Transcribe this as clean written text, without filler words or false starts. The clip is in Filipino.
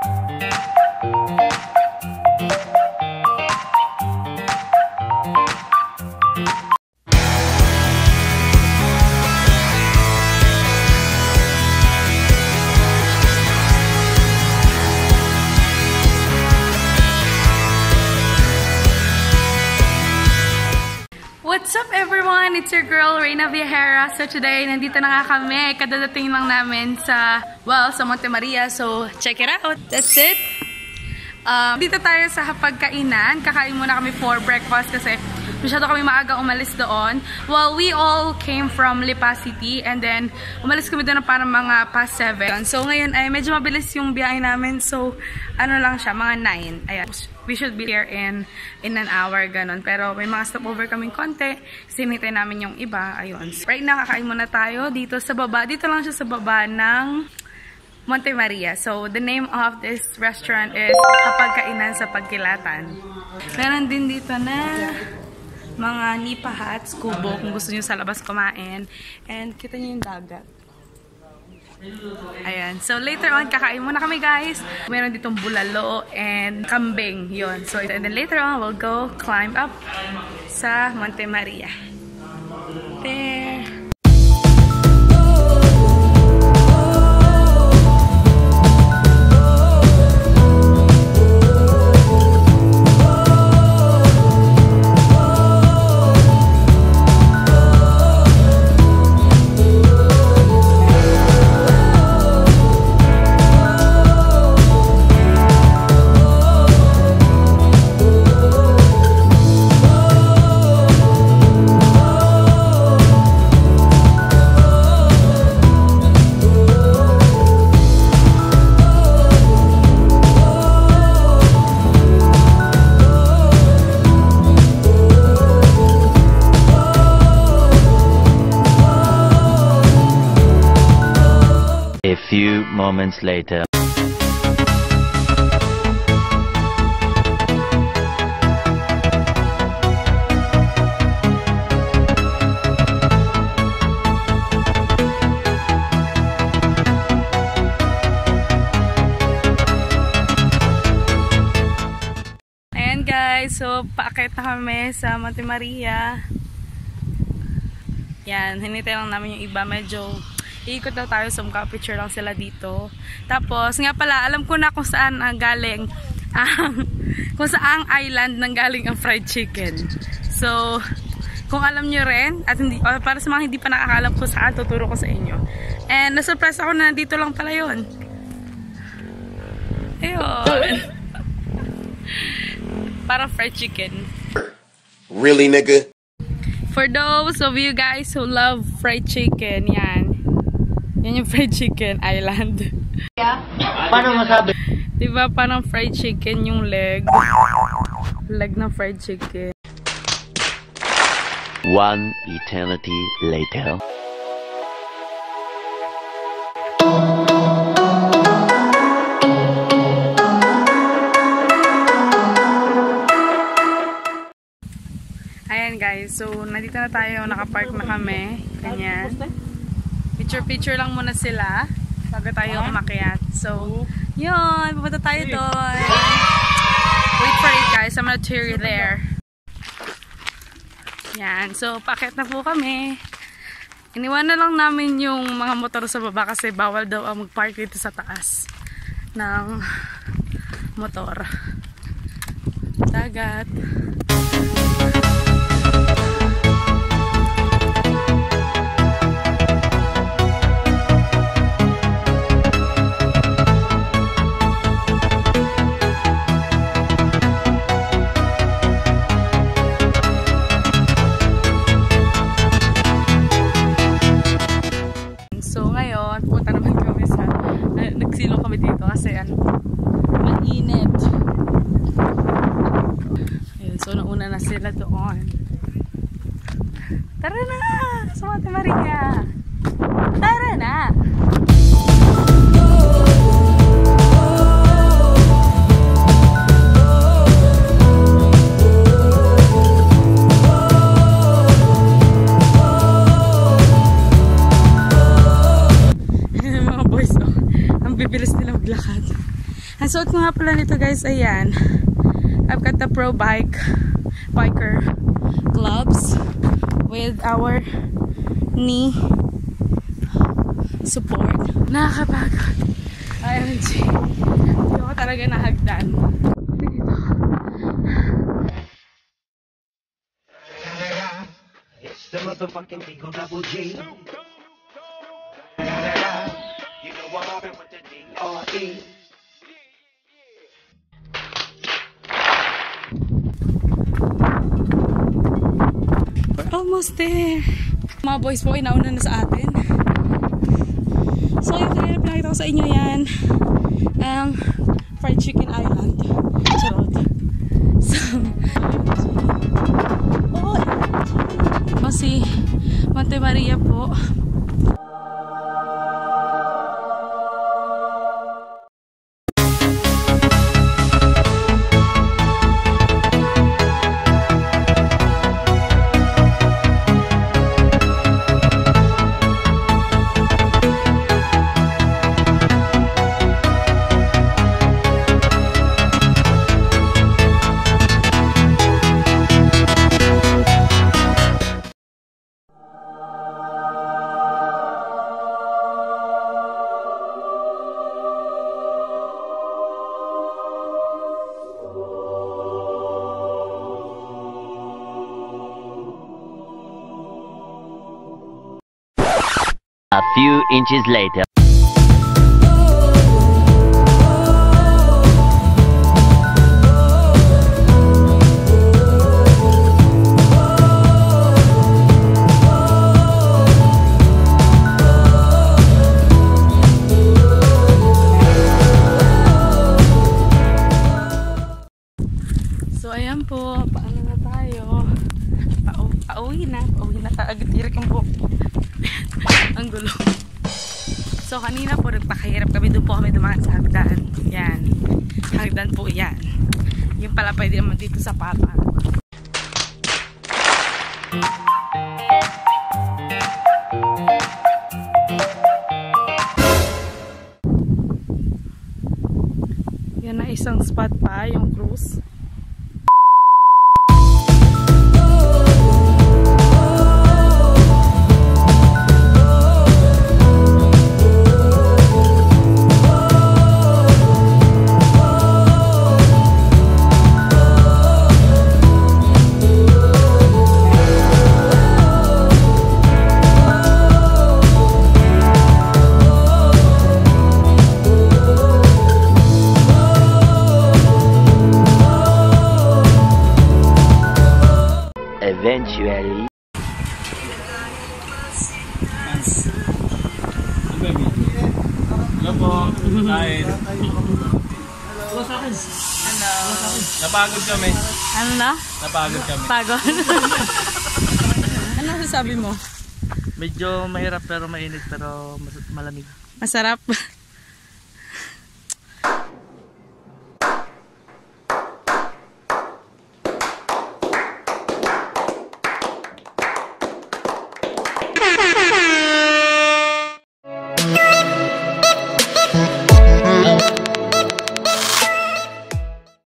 What's up everyone? It's your girl, Reyna Viajera. So today, nandito na nga kami. Kadadating lang namin sa Monte Maria. So check it out. That's it. Dito tayo sa hapagkainan. Kakain muna kami for breakfast kasi masyado kami maaga umalis doon. Well, we all came from Lipa City and then umalis kami doon para mga past 7. So ngayon ay medyo mabilis yung biyahe namin. So ano lang siya, mga 9. Ayan. We should be here in an hour, ganon. Pero may mga stopover kaming konti. Sinitay namin yung iba. Ayun. Right now, kakain muna tayo dito sa baba. Dito lang siya sa baba ng Monte Maria. So, the name of this restaurant is Hapagkainan sa Pagkilatan. Meron din dito na mga nipa huts, kubo, kung gusto nyo sa labas kumain. And kita nyo yung dagat. Ayan. So, later on, kakain muna kami, guys. Meron ditong bulalo and kambing. Yun. So, and then later on, we'll go climb up sa Monte Maria. There. A few moments later. Ayan guys, so paakyat na kami sa Monte Maria. Yan, hinintay lang namin yung iba, medyo iikot daw tayo, so picture lang sila dito. Tapos, nga pala, alam ko na kung saan galing kung saang island nang galing ang fried chicken. So, kung alam nyo rin, at hindi, para sa mga hindi pa nakakalam kung saan, tuturo ko sa inyo. And nasurprise ako na nandito lang pala yun. Ayun. Parang fried chicken. Really, nigga? For those of you guys who love fried chicken, yan. Yan yung fried chicken island. Yeah. Paano masabi? Diba parang fried chicken yung leg? Leg ng fried chicken. One eternity later. Ayan guys, so nandito na tayo, nakapark na kami. Ganyan. Picture lang muna sila bago tayo umakyat. So, yun, pupunta tayo doon. Wait for it guys, I'm gonna tour you there. Yan, so paakyat na po kami. Iniwan na lang namin yung mga motor sa baba kasi bawal daw ang mag-park dito sa taas ng motor. Dagat. So ngayon, punta naman kami sa nagsilong kami dito kasi mainit. Ayun, so nauna na sila doon. Tara na! Sa Monte Maria! Tara na! Bibilis nila maglakad. Ang suot ko nga pala nito guys, ayan. I've got the Pro Biker gloves with our knee support. Nakakapagod. IMG. Hindi ako talaga nahagdan. It's the motherfucking Eagle Double G. You know I'm mobbing with the D.R.E. We're almost there. Mga boys po ay nauna na sa atin. So yung kanina pinakita ko sa inyo yan ang Fried Chicken Island. Charot. So si Monte Maria po. A few inches later. So ayan po, paano na tayo? Pauwi na agad-irik ang buhok. Ang gulo. So kanina po nagpakahirap kami, doon po kami dumaan sa hagdan. Yan, hagdan po yan. Yung pala pwede naman dito sa pata. Yan na isang spot pa, yung cruise. Eventually. Hello po. Hi. Ano? Napagod kami. Ano na? Napagod kami. Pagod. Ano sasabi mo? Medyo mahirap pero mainit pero malamig. Masarap.